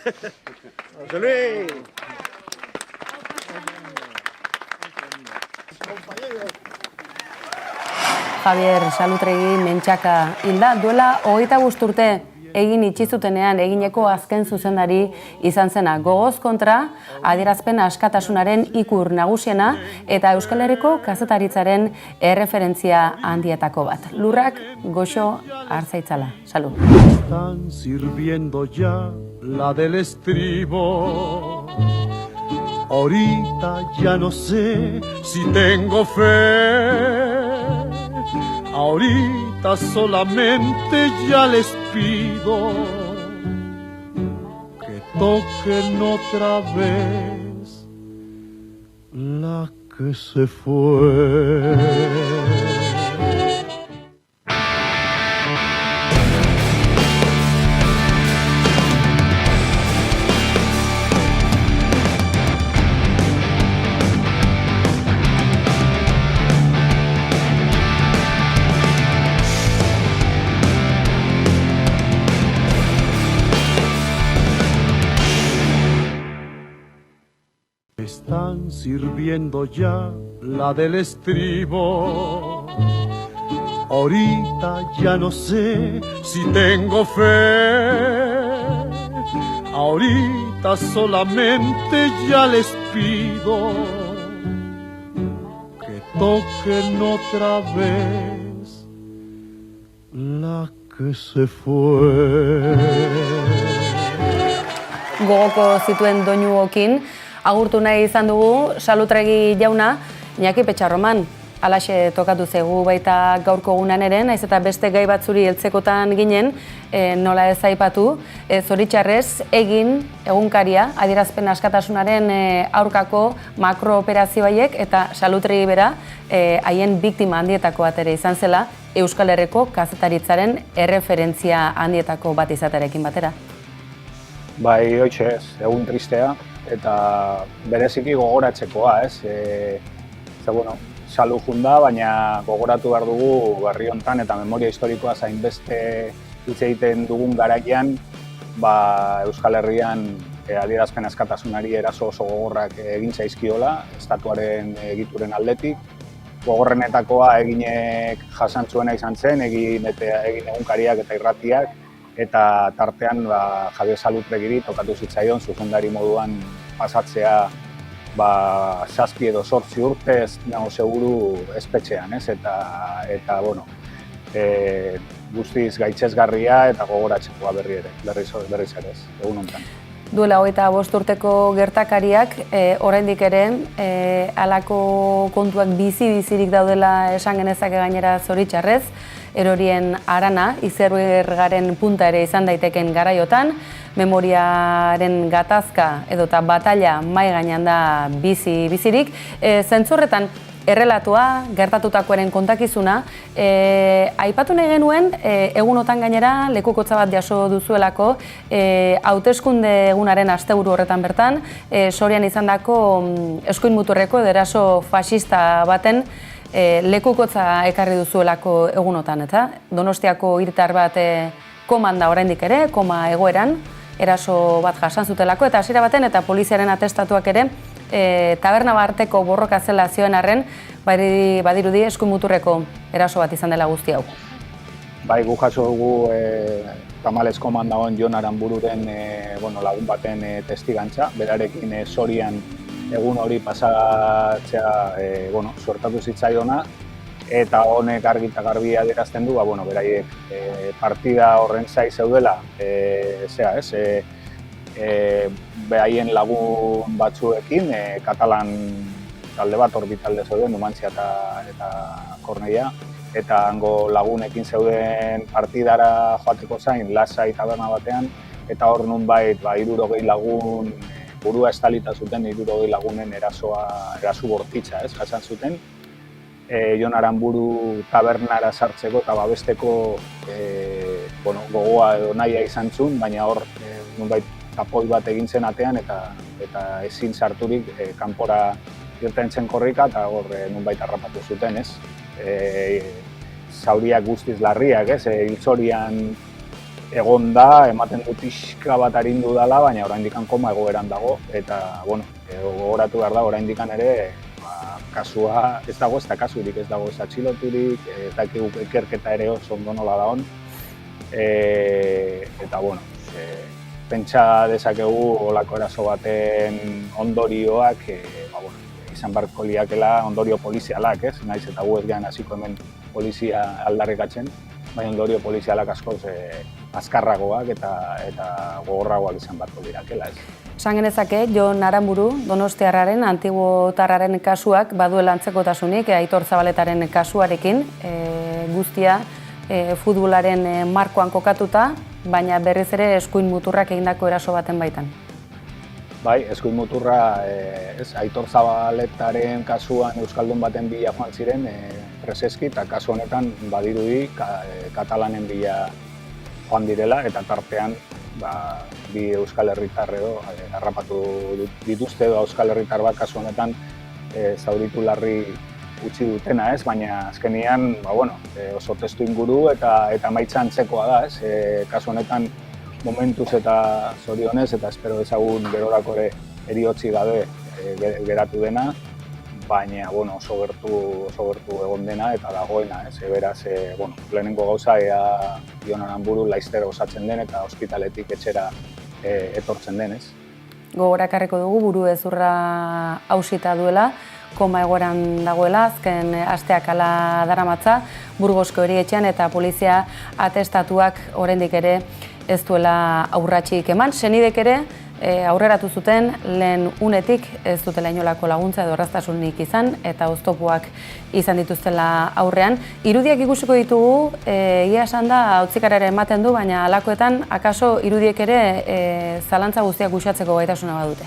José Luis. Javier Salutregi mentxaka hilda duela 25 urte egin itxizutenean egineko azken zuzendari izan zena. Gogoz kontra, adierazpen askatasunaren ikur nagusiena eta Euskal Herriko kazetaritzaren erreferentzia handietako bat. Lurrak goxo hartzaitzala. Salud. Están sirviendo ya la del estribo. Ahorita ya no sé si tengo fe. Ahorita solamente ya les pido que toquen otra vez la que se fue. Están sirviendo ya la del estribo. Ahorita ya no sé si tengo fe. Ahorita solamente ya les pido que toquen otra vez la que se fue. Gogoko zituen doinuokin agurtu nahi izan dugu Salutregi jauna, Iñaki Petxarroman. Alaxe tokatu zegu baita gaurko egunan ere, naiz eta beste gai batzuri heltzekotan ginen, nola ez aipatu, zoritxarrez egin egunkaria adierazpen askatasunaren aurkako makrooperazio haiek eta Salutregi bera haien biktima handietako bat ere izan zela, Euskal Herriko kazetaritzaren erreferentzia handietako bat izatearekin batera. Bai, hoitxe ez, egun tristea, eta bereziki gogoratzekoa, ez? Bueno, Salu junda, baina gogoratu behar dugu berri hontan eta memoria historikoa zainbeste hitz egiten dugun garaian, Euskal Herrian adierazpen askatasunari eraso oso gogorrak egin zaizkiola, estatuaren egituren aldetik. Gogorrenetakoa eginek jasantzuena izan zen, egin egunkariak eta irratiak, eta tartean Javier Salutregiri tokatu zitzaion zuzendari moduan pasatzea 7 edo 8 urte, ez nago seguru espetxean, ez? Eta bueno, guztiz gaitzesgarria eta gogoratzekoa berriz ere, egun honetan. Duela 25 urteko gertakariak, oraindik ere, halako kontuak bizirik daudela esan genezake gainera zoritxarrez, erorien arana, izergaren punta ere izan daiteken garaiotan, memoriaren gatazka edota batalla mai gainean da bizirik. Zentzurretan, errelatua, gertatutakoaren kontakizuna, aipatu nahi genuen, egunotan gainera lekukotza bat jaso duzuelako, hauteskunde egunaren asteburu horretan bertan, Sorian izandako eskuin muturreko eraso faxista baten lekukotza ekarri duzuelako egunotan, eta Donostiako hiritar bat koman da oraindik ere, koma egoeran, eraso bat jasan zutelako, eta hasiera baten eta poliziaren atestatuak ere taberna barteko borroka zela zioen arren, badirudi eskuin muturreko eraso bat izan dela guzti hau. Bai, gu jaso dugu tamalez koman dagoen Jon Aranbururen lagun baten testigantza, berarekin Sorian egun hori pasatzea suertatu zitzaiona, eta honek argi eta garbi adierazten du, beraiek partida horren zai zeudela, behaien lagun batzuekin, Katalan talde bat orbitalde zeuden, Numantzia eta Korneia, eta hango lagunekin zeuden partidara joateko zain, lasai taberna batean, eta hor nunbait 60 lagun burua estalita zuten, 60 lagunen erasu bortitza, jasan zuten. Jon Aranburu tabernara sartzeko eta babesteko gogoa edo nahia izan zuen, baina hor nunbait tapoi bat egin zen atean eta ezin sarturik kanpora irten zen korrika eta hor nunbait harrapatu zuten, ez? Zauriak guztiz larriak, ez? Hiltzorian egon da, ematen du pixka bat arindu dela, baina oraindik koma egoeran dago, eta, bueno, gogoratu behar da, oraindik ere, kasua ez dago, ez da kasurik, ez dago ez atxiloturik, ez dakigu ikerketa ere oso ondo nola da hon, eta, bueno, pentsa dezakegu olako eraso baten ondorioak, izan barko liakela ondorio polizialak, ez? Naiz eta gu ez gehan hasiko hemen polizia aldarrikatzen, baina ondorio polizialak askoz azkarragoak eta gogorragoak izan barko lirakela, ez? Esan genezake, Jon Aranburu, donostiarraren, antibotarraren kasuak baduela antzekotasunik, Aitor Zabaletaren kasuarekin, guztia futbolaren markoan kokatuta, baina berriz ere eskuin muturrak egindako eraso baten baitan. Bai, eskuin muturra, Aitor Zabaletaren kasuan euskaldun baten bila joan ziren preseski, eta kasu honetan badirudi katalanen bila joan direla, eta tartean bi euskal herritar edo harrapatu dituzte edo euskal herritar bat kasu honetan zauritu larri utzi dutena, ez? Baina azkenean, oso testu inguru eta emaitza antzekoa da, ez? Kasu honetan momentuz eta zorionez eta espero ezagun gerorako ere heriotzi gabe geratu dena, baina oso gertu egon dena eta dagoena, ez? Beraz, lehenengo gauza ea Jon Aranburu laizter osatzen den eta ospitaletik etxera etortzen den, ez? Gogorakarriko dugu burezurra hausita duela, koma egoeran dagoela, azken asteak ala daramatza, Burgosko erietxean eta polizia atestatuak oraindik ere ez duela aurratxik eman. Senidek ere aurreratu zuten lehen unetik ez dutela inolako laguntza edo erraztasunik izan eta oztopoak izan dituztela aurrean. Irudiak ikusiko ditugu, egia esan da hautsikarara ematen du, baina halakoetan akaso irudiek ere zalantza guztiak uxatzeko gaitasuna badute.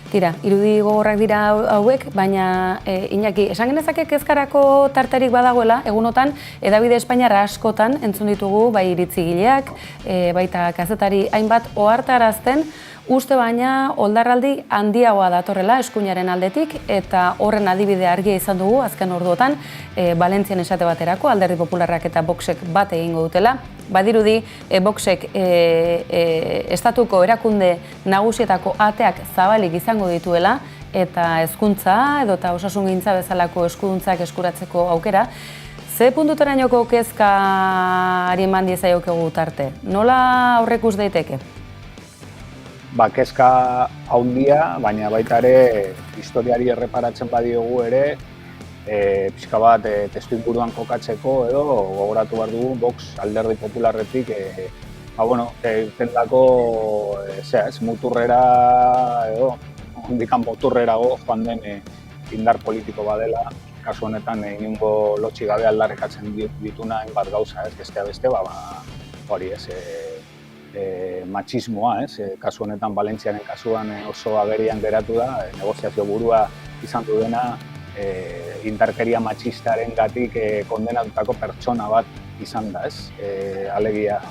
Tira, irudi gogorrak dira hauek, baina Iñaki, esan genezake kezkarako tartarik badagoela, egunotan, hedabide Espainiarra askotan entzun ditugu, bai iritzigileak, baita kazetari hainbat ohartarazten, uste baina oldarraldi handiagoa datorrela eskuinaren aldetik, eta horren adibide argia izan dugu azken orduotan, Valentzian esate baterako, Alderdi Popularrak eta Voxek bat egingo dutela. Badirudi, Voxek estatuko erakunde nagusietako ateak zabalik izango dituela, eta hezkuntza edota osasungintza bezalako eskuduntzak eskuratzeko aukera. Ze puntuterainoko kezkari eman diezaiokegu tarte? Nola aurreikus daiteke? Kezka handia, baina baita ere historiari erreparatzen badiogu ere, pixka bat testu inguruan kokatzeko edo gogoratu behar dugu Vox Alderdi Popularretik tendako muturrera edo hondikan moturrerago joan den indar politiko badela, kasu honetan inongo lotxi gabe aldarrikatzen dituna hainbat gauza, besteak beste, hori ez, matxismoa, kasu honetan Valentziaren kasuan oso agerian geratu da, negoziazio burua izan du dena, indarkeria matxistaren gatik kondenatutako pertsona bat izan da, alegia.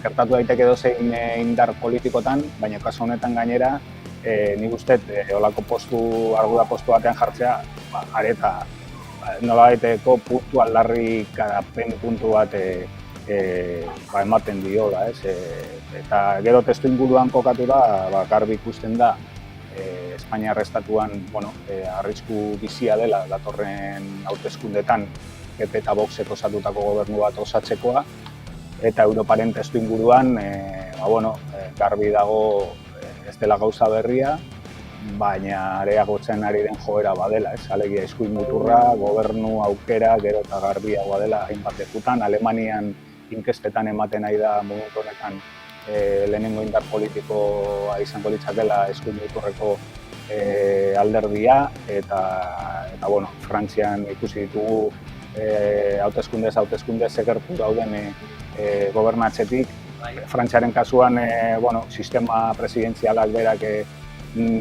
Gertatu daiteke edozein indar politikotan, baina kasu honetan gainera, nik uste olako arguda postu batean jartzea, areta nolabaiteko puntu aldarrikapen puntu bat ematen diola, eta gero testu inguruan kokatu da, garbi ikusten da Espainiar estatuan arrisku bizia dela datorren hauteskundetan PP eta Voxek osatutako gobernu bat osatzekoa, eta Europaren testu inguruan garbi dago ez dela gauza berria, baina areagotzen ari den joera badela, alegia eskuin muturra, gobernu aukera, gero eta garbiagoa dela hainbat lekutan. Alemanian inkestetan ematen ari da momentu honetan lehenengo indar politikoa izango litzakela eskuin muturreko alderdia, eta Frantzian ikusi ditugu hauteskundez segertu dauden gobernatzetik. Frantziaren kasuan sistema presidentzialak berak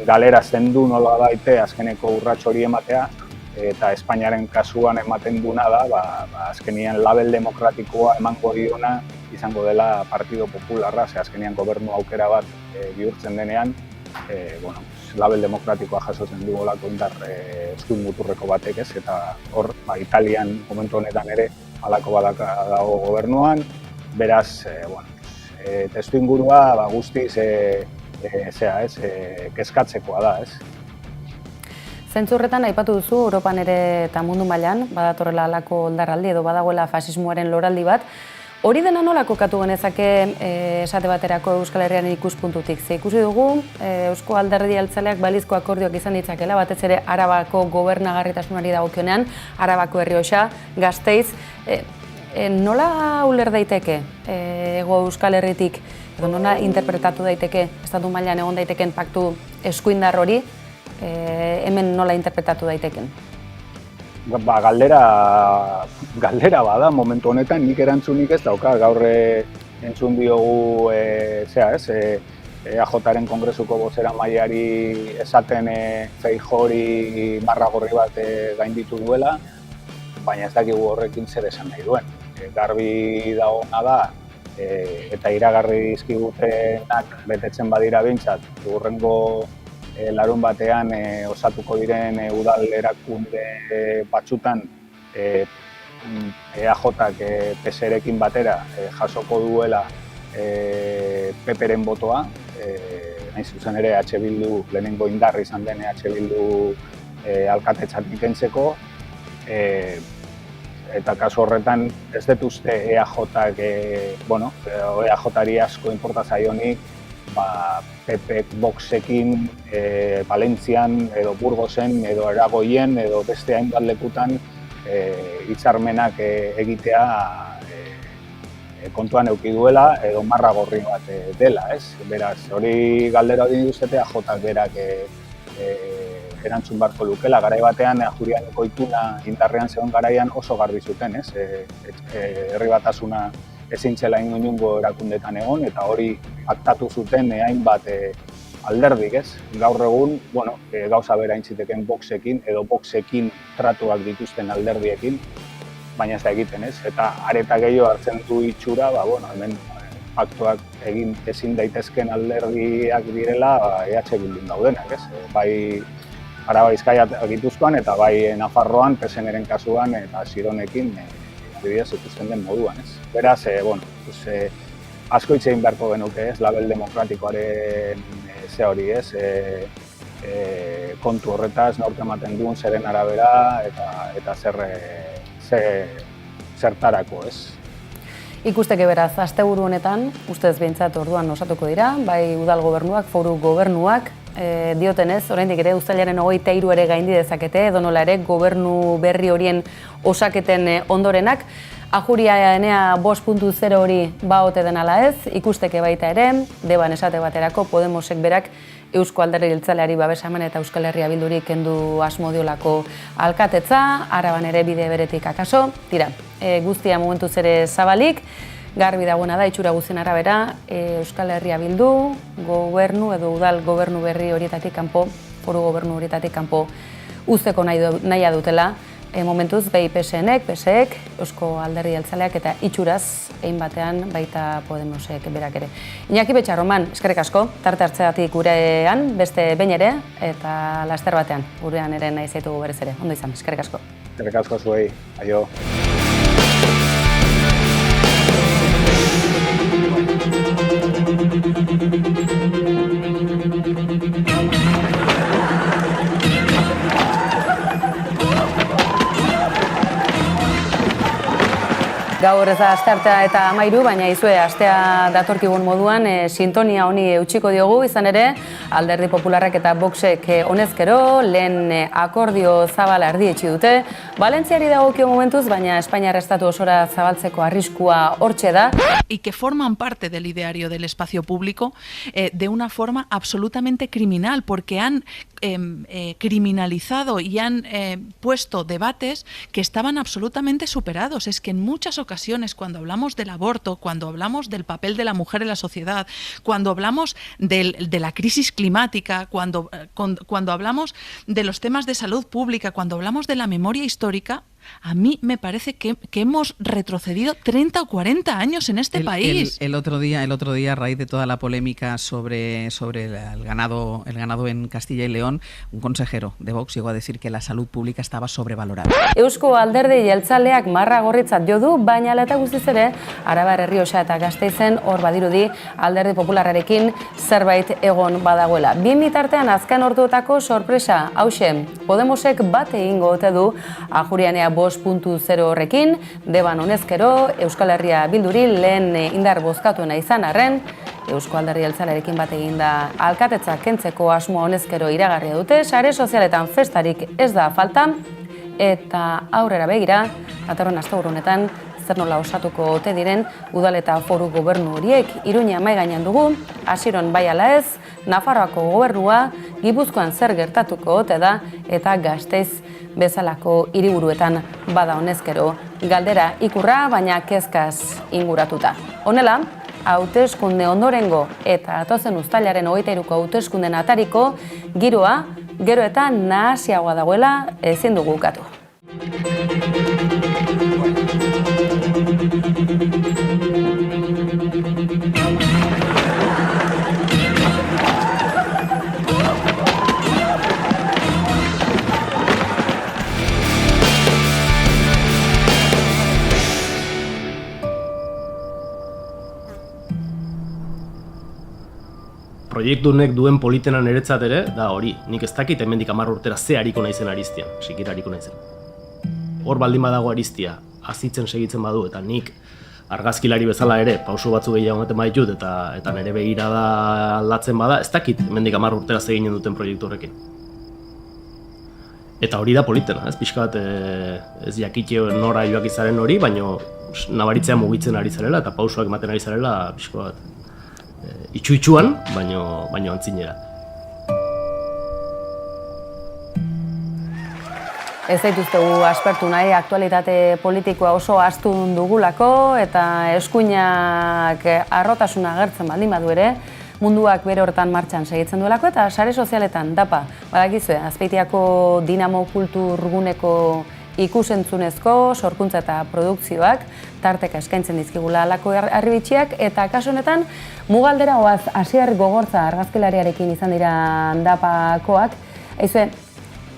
galerazten du nola baite azkeneko urrats hori ematea, eta Espainiaren kasuan ematen duna da, azkenean label demokratikoa emango diona izango dela Partido Popularra, ze azkenean gobernu aukera bat bihurtzen denean, label demokratikoa jasotzen dugolako indar eskuin muturreko batek ez, eta hor, Italian momentu honetan ere halako badaka dago gobernuan, beraz, testu ingurua guztiz kezkatzekoa da, ez? Zentzu horretan aipatu duzu, Europan ere eta mundu mailan, badatorrela halako oldarraldi edo badagoela fasismoaren loraldi bat. Hori dena nola kokatu genezake esate baterako Euskal Herriaren ikuspuntutik? Ze ikusi dugu, Eusko Alderdi Jeltzaleak balizko akordioak izan ditzakela, batez ere Arabako gobernagarritasunari dagokionean, Arabako Errioxa, Gasteiz. Nola uler daiteke Hego Euskal Herritik, edo nola interpretatu daiteke, estatu mailan egon daiteken paktu eskuindar hori, hemen nola interpretatu daiteken? Galdera bada momentu honetan, nik erantzunik ez dauka, gaur entzun diogu EAJaren Kongresuko bozeramaileari esaten Feijori barragorri bat gainditu duela, baina ez dakigu horrekin zer esan nahi duen. Garbi dagoena da, eta iragarri dizkigutenak betetzen badira behintzat, hurrengo larun batean osatuko diren udal erakunde batzutan EAJak PSrekin batera jasoko duela PPren botoa, hain zuzen ere Bildu lehenengo indarri izan den Bildu alkatetzatik kentzeko, eta kasu horretan ez dut uste EAJak, EAJari asko inporta zaionik, PP Voxekin Valentzian edo Burgosen edo Eragoien edo beste hainbat lekutan hitzarmenak egitea kontuan eduki duela edo marra gorri bat dela, ez? Beraz, hori galdera hori duzete EAJak berak erantzun barko lukela. Garai batean Ajurianeko ituna indarrean zegoen garaian oso garbi zuten, ez? Herri batasuna ezin zela inongo erakundetan egon, eta hori paktatu zuten hainbat alderdik, ez? Gaur egun, gauza bera intziteken Voxekin, edo Voxekin tratuak dituzten alderdiekin, baina ez da egiten, ez? Eta areta gehiago hartzen du itxura, hemen paktuak egin ezin daitezken alderdiak direla EH Bildun daudenak, ez? Bai Araba Bizkaia Gipuzkoan eta bai Nafarroan, PSNren kasuan eta Sironekin adibidez ikusten den moduan, ez? Beraz, asko hitz egin beharko genuke, ez? Label demokratikoaren ze hori, ez? Kontu horretaz norte ematen duen zeren arabera eta zertarako, ez? Ikusteke beraz, asteburu honetan, ustez behintzat orduan osatuko dira, bai udal gobernuak, foru gobernuak, diotenez, oraindik ere uztailaren 23 ere gaindi dezakete, edo nola ere gobernu berri horien osaketen ondorenak. Ajuria Enea 5.0 hori baote den ala ez, ikusteke baita ere, deban esate baterako Podemosek berak Eusko Alderdi Jeltzaleari babesa eman eta Euskal Herria Bildurik kendu asmodiolako alkatetza, Araban ere bide beretik akaso. Tira, guztia momentuz ere zabalik, garbi dagoena da, itxura guztien arabera, Euskal Herria Bildu, gobernu edo udal gobernu berri horietatik kanpo, foru gobernu horietatik kanpo uzteko nahia dutela, momentuz behi PSNek, PSek, Eusko Alderdi Jeltzaleak eta itxuraz egin batean baita Podemosek berak ere. Iñaki Betxarroman, eskerrik asko, tarte hartzeatik gurean, beste behin ere, eta laster batean gurean ere nahi zaitugu berez ere. Ondo izan, eskerrik asko. Eskerrik asko zuei, aio. Gaur ez da asteartea eta 13, baina izue astea datorkigun moduan sintonia honi eutxiko diogu, izan ere Alderdi Popularrak eta Voxek honezkero lehen akordio zabala erdietsi dute. Valentziari dagokio momentuz, baina Espainiar estatu osora zabaltzeko arriskua hortxe da. Y que forman parte del ideario del espacio público de una forma absolutamente criminal, porque han criminalizado y han puesto debates que estaban absolutamente superados. Es que en muchas ocasiones, cuando hablamos del aborto, cuando hablamos del papel de la mujer en la sociedad, cuando hablamos de la crisis climática, cuando hablamos de los temas de salud pública, cuando hablamos de la memoria histórica, A mí me parece que hemos retrocedido 30 o 40 años en este país. El otro día, a raíz de toda la polémica sobre el ganado en Castilla y León, un consejero de Vox llegó a decir que la salud pública estaba sobrevalorada. Eusko Alderdi Jeltzaleak marra gorritzat jo du, baina eta guztiz ere, Arabar Errioxa eta Gasteizen hor badirudi Alderdi Popularrarekin zerbait egon badagoela. Bien bitartean azken orduotako sorpresa, hauxe, Podemosek bat egingo ote du Ajurianea 5.0 horrekin, Deban honezkero, Euskal Herria Bilduri lehen indar bozkatuena izan arren, Eusko Alderdi Jeltzalearekin bat eginda alkatetza kentzeko asmo honezkero iragarria dute, sare sozialetan festarik ez da falta, eta aurrera begira, datorren asteburunetan zer nola osatuko ote diren udal eta foru gobernu horiek. Iruña mahai gainean dugu, Asiron bai ala ez, Nafarroako gobernua, Gipuzkoan zer gertatuko ote da eta Gasteiz bezalako hiriburuetan bada honezkero galdera ikurra, baina kezkaz inguratuta. Honela, hauteskunde ondorengo eta atozen uztailaren 23ko hauteskunden atariko giroa gero eta nahasiagoa dagoela ezin dugu ukatu. Proiektu honek duen politena niretzat ere, da hori, nik ez dakit hemendik 10 urtera ze hariko naizen Aristian, sikira hariko naizen. Hor baldin badago Aristia, azitzen segitzen badu, eta nik argazkilari bezala ere, pauso batzu gehiago ematen baditut, eta nire begirada aldatzen bada, ez dakit hemendik 10 urtera ze eginen duten proiektu horrekin. Eta hori da politena, ez pixka bat ez jakite nora joak izaren hori, baina nabaritzea mugitzen ari zarela, eta pausoak ematen ari zarela pixka bat. Itxu-itxuan, baino antzinera. Ez zaituztegu aspertu nahi, aktualitate politikoa oso astun dugulako eta eskuinak harrotasuna agertzen baldin badu ere, munduak bere horretan martxan segitzen duelako eta sare sozialetan dapa. Badakizue, Azpeitiako Dinamo Kulturguneko ikusentzunezko sorkuntza eta produkzioak tarteka eskaintzen dizkigula halako harribitxiak eta kasu honetan mugaldera oaz Asier Gogortza argazkilariarekin izan dira dapakoak. Aizue,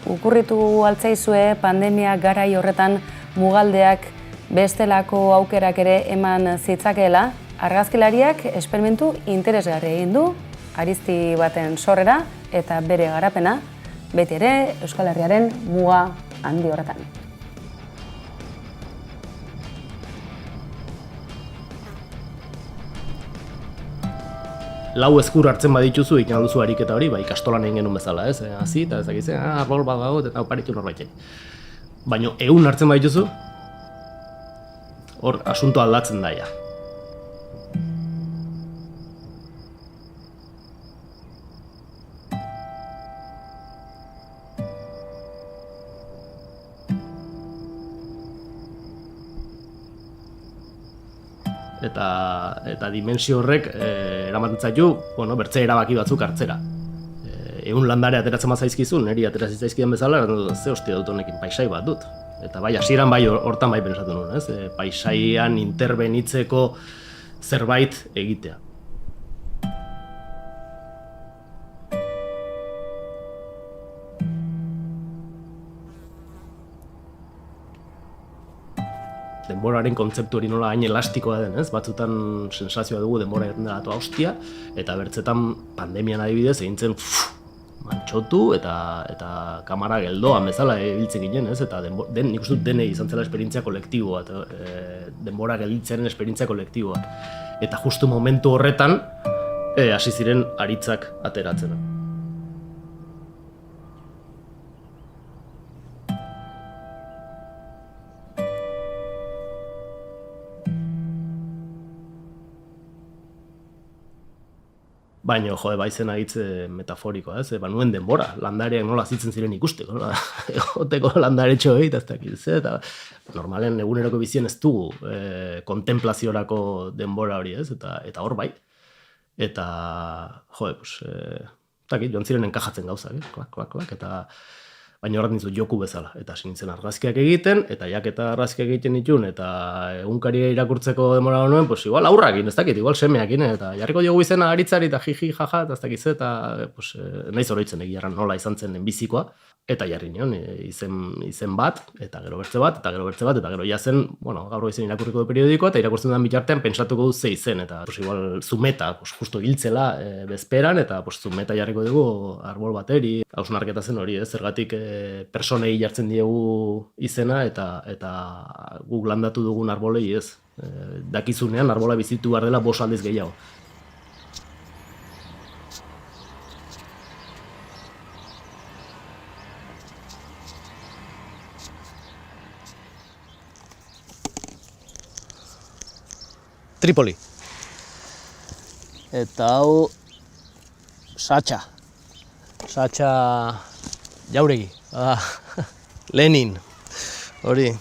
ukurritu altzaizue pandemia garai horretan mugaldeak bestelako aukerak ere eman zitzakeela, argazkilariak esperimentu interesgarria egin du Aristi baten sorrera eta bere garapena beti ere Euskal Herriaren muga handi horretan. Lau ezkur hartzen badituzu egin duzu ariketa hori, ikastolan egin genuen bezala, ez? Hasi eta ez dakiz, arbol bat dago eta oparitu norbaitek. Baina 100 hartzen badituzu, hor asunto aldatzen daia. Eta dimensio horrek eramaten zaitu, bertze erabaki batzuk hartzera. 100 landare ateratzen bazaizkizu, niri ateratzen zaizkidan bezala, ze hostia dut honekin, paisai bat dut. Eta bai, hasieran bai hortan bai pensatu nuen, ez? Paisaian interbenitzeko zerbait egitea. Denboraren kontzeptu hori nola hain elastikoa den, ez? Batzutan sensazioa dugu denbora egiten dela hostia, eta bertzetan pandemian adibidez egin zen mantxotu eta kamara geldoan bezala ibiltzen ginen, ez? Eta nik uste dut denei izan zela esperientzia kolektiboa, denbora gelditzaren esperientzia kolektiboa. Eta justu momentu horretan hasi ziren aritzak ateratzen. Baina, baizen agitze metaforikoa, ez? Nuen denbora, landareak nola zitzen ziren ikusteko, egoteko landaretxo egit, ez dakit, eta normalen eguneroko bizien ez dugu kontemplaziorako denbora hori, ez? Eta hor bai. Eta, joan ziren enkajatzen gauzak, klak, eta baina horret nintzen joku bezala. Eta hasi nintzen argazkiak egiten, eta jaketa argazkiak egiten ditun, eta egunkaria irakurtzeko demora nuen, pues igual aurrakin, ez dakit, igual semeakin, eta jarriko diogu izena aritzari, eta jiji, jaja, eta ez dakit ze, eta pues, nahiz oroitzen egiarran nola izan zen lehenbizikoa, eta jarri nion, izen bat, eta gero bertze bat, eta gero bertze bat, eta gero jazen, bueno, gaur izen irakurriko du periodikoa, eta irakurtzen den bitartean pentsatuko du ze izen, eta pues, igual zumeta, pues, justo hiltzela bezperan, eta pues, zumeta jarriko dugu arbol bateri, hausnarketa zen hori, zergatik personei jartzen diegu izena, eta guk landatu dugun arbolei ez. Dakizunean arbola bizitu behar dela 5 aldiz gehiago. Tripoli. Eta hau Satxa Jauregi. Lenin. Hori.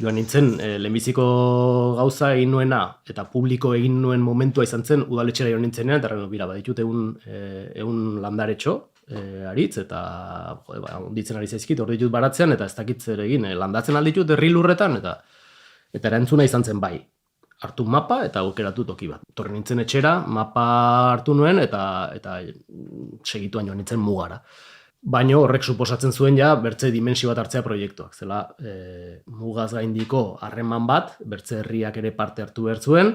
Joan nintzen, lehenbiziko gauza egin nuena eta publiko egin nuen momentua izan zen udaletxera joan nintzenean, eta bira, baditut egun landaretxo, aritz, eta onditzen ari zaizkit, hor ditut baratzean, eta ez dakit zer egin, landatzen alditut herri lurretan, eta erantzuna izan zen bai. Hartu mapa eta aukeratu toki bat. Torri nintzen etxera, mapa hartu nuen eta segituan joan nintzen mugara. Baina horrek suposatzen zuen ja bertze dimensio bat hartzea proiektuak. Zela mugaz gaindiko harreman bat, bertze herriak ere parte hartu behar zuen,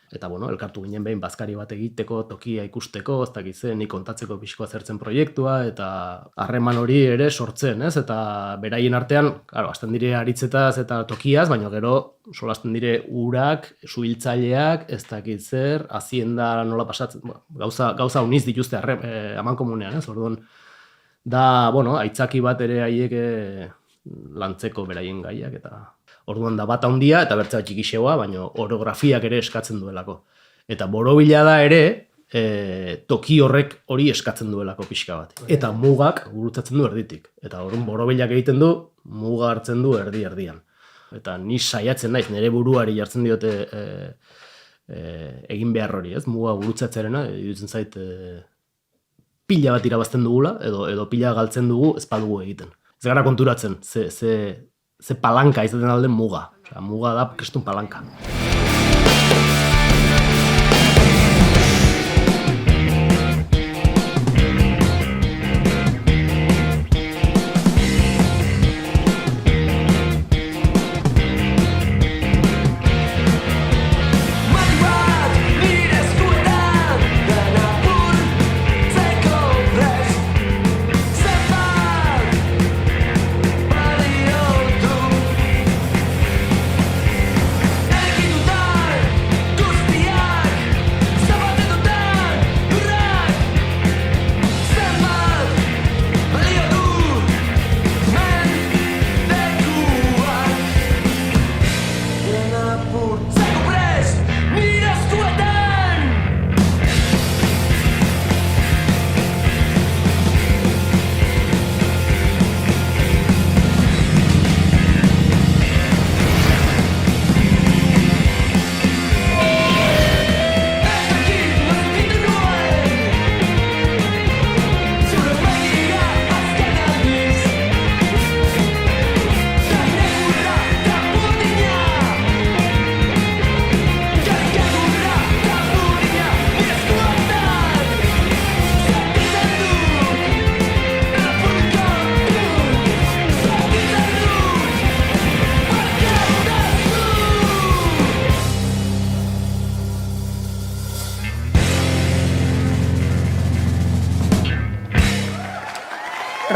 eta bueno, elkartu ginen behin bazkari bat egiteko, tokia ikusteko, ez dakit zen, nik kontatzeko pixkoa zertzen proiektua, eta harreman hori ere sortzen, ez? Eta beraien artean, claro, hasten dire aritzetaz eta tokiaz, baina gero solasten dire urak, suhiltzaileak, ez dakit zer, hazienda nola pasatzen, gauza uniz dituzte amankomunean, ez? Orduan, da, bueno, aitzaki bat ere haiek lantzeko beraien gaiak, eta orduan da bat handia eta bertze bat txikixegoa, baina orografiak ere eskatzen duelako. Eta borobila da ere, toki horrek hori eskatzen duelako pixka bat. Eta mugak gurutzatzen du erditik. Eta orduan borobilak egiten du, muga hartzen du erdi-erdian. Eta ni saiatzen naiz, nire buruari jartzen diote egin behar hori, ez? Muga gurutzatzearena, iruditzen zait pila bat irabazten dugula, edo pila galtzen dugu, ez badugu egiten. Ez gara konturatzen, ze palanka izaten alden muga. Osea, muga da kristun palanka.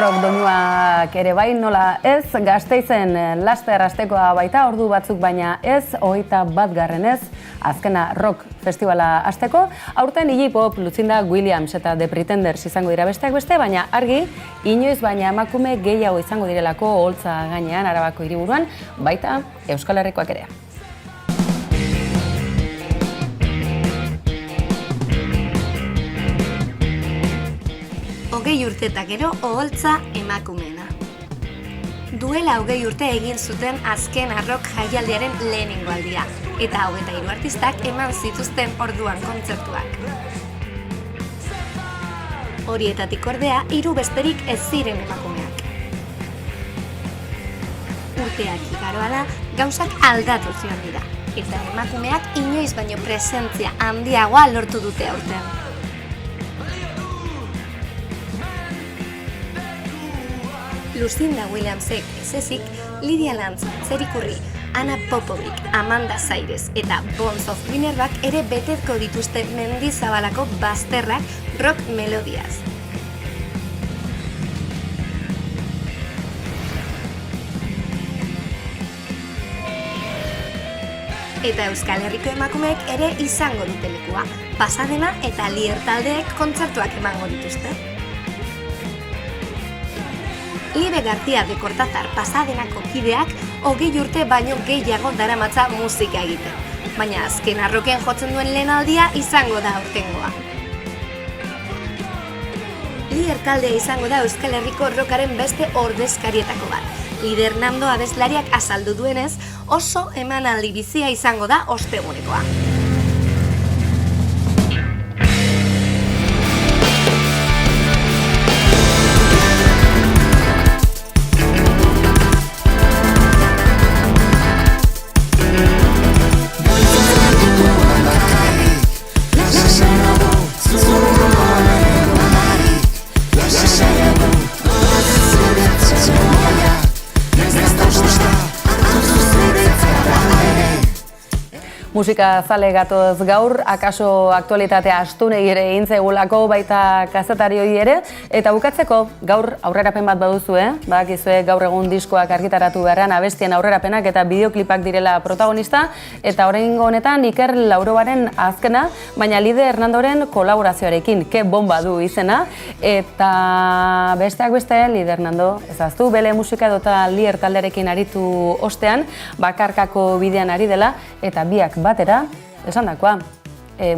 Rock doinuak ere bai, nola ez, Gasteizen laster hastekoa baita, ordu batzuk baina ez, 21 ez, azkena rock festivala hasteko. Aurten Iggy Pop, Lucinda Williams eta The Pretenders izango dira besteak beste, baina argi, inoiz baina emakume gehiago izango direlako Oholtza gainean, Arabako hiriburuan, baita Euskal Herrikoak ere. Hogei urte eta gero Oholtza emakumeena. Duela 20 urte egin zuten azken rock jaialdiaren lehenengo aldia, eta 23 artistak eman zituzten orduan kontzertuak. Horietatik ordea, 3 besterik ez ziren emakumeak. Urteak igaro ahala, gauzak aldatu zion dira, eta emakumeak inoiz baino presentzia handiagoa lortu dute aurten. Lucinda Williamsek ez ezik, Lydia Lantz, Zeri Curry, Anna Popovic, Amanda Sayres eta Bones of Minervak ere beteko dituzte mendizabalako bazterrak rock melodiaz. Eta Euskal Herriko emakumeek ere izango dute lekua. Pasadena eta Lier taldeek kontzertuak emango dituzte. Libe García de Cortázar Pasadenako kideak 20 urte baino gehiago daramatza musika egiten. Baina azken arroken jotzen duen lehen aldia izango da aurtengoa. Lier taldea izango da Euskal Herriko rockaren beste ordezkarietako bat. Lider Nando abeslariak azaldu duenez, oso emanaldi bizia izango da ostegunekoa. Musika zale gatoz gaur, akaso aktualitatea astunei ere egin zaigulako, baita kazetarioi ere, eta bukatzeko gaur aurrerapen bat baduzu, badakizue gaur egun diskoak argitaratu beharrean abestien aurrerapenak eta bideoklipak direla protagonista, eta oraingo honetan Iker Laurobaren azkena, baina Lide Hernandoren kolaborazioarekin, ke bomba du izena, eta besteak beste, Lide Hernando, ezaztu, bele musika edota Lier taldearekin aritu ostean, bakarkako bidean ari dela, eta biak batera, esandakoa,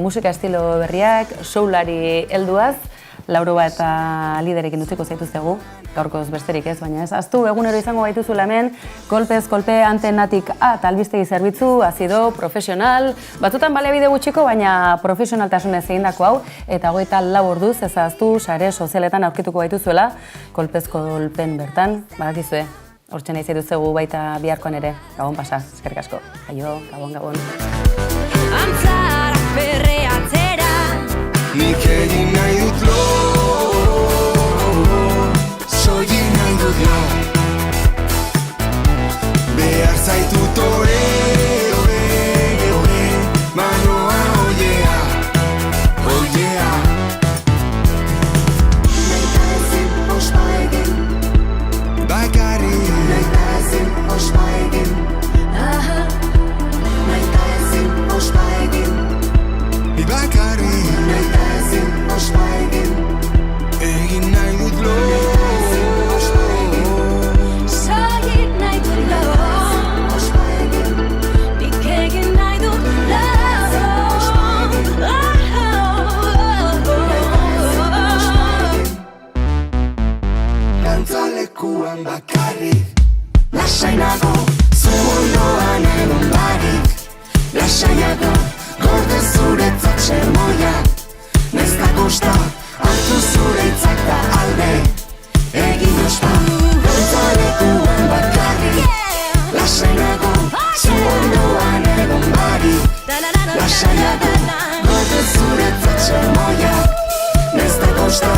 musika estilo berriak, soulari helduaz, Lauroba eta Liderekin utziko zaituztegu, gaurkoz besterik ez, baina ez. Aztu, egunero izango baituzu hemen, kolpez kolpe antenatik eta albistegi zerbitzu, azido, profesional, batzutan baliabide gutxiko, baina profesionaltasunez egindako hau, eta 24 orduz ez aztu, sare sozialetan aurkituko baituzuela, kolpez kolpen bertan, badakizue. Hortzen nahi zaituztegu baita biharkoan ere, gabon pasa, eskerrik asko. Aio, gabon. Antzara berreatzera nik egin nahi dut lo, soilik nahi dut lo, behar zaitut ore, manoa oiea, naita ezin ospa egin, bakarri naita ezin ospa egin, naita ezin ospa egin, bakarri naita ezin ospa egin, egin nahi dut lo, soilik nahi dut lo, ospa egin, nik egin nahi dut lo, Lantzalekuan bakarrik, lasainago, zu ondoan egon barik, lasainago, gorde zuretzat sermoia, nezta kosta, hartu zure itzak da alde, egin ospa, lantzalekuan bakarrik, lasainago, zu ondoan egon barik, lasainago, gorde zuretzat sermoia, nezta kosta,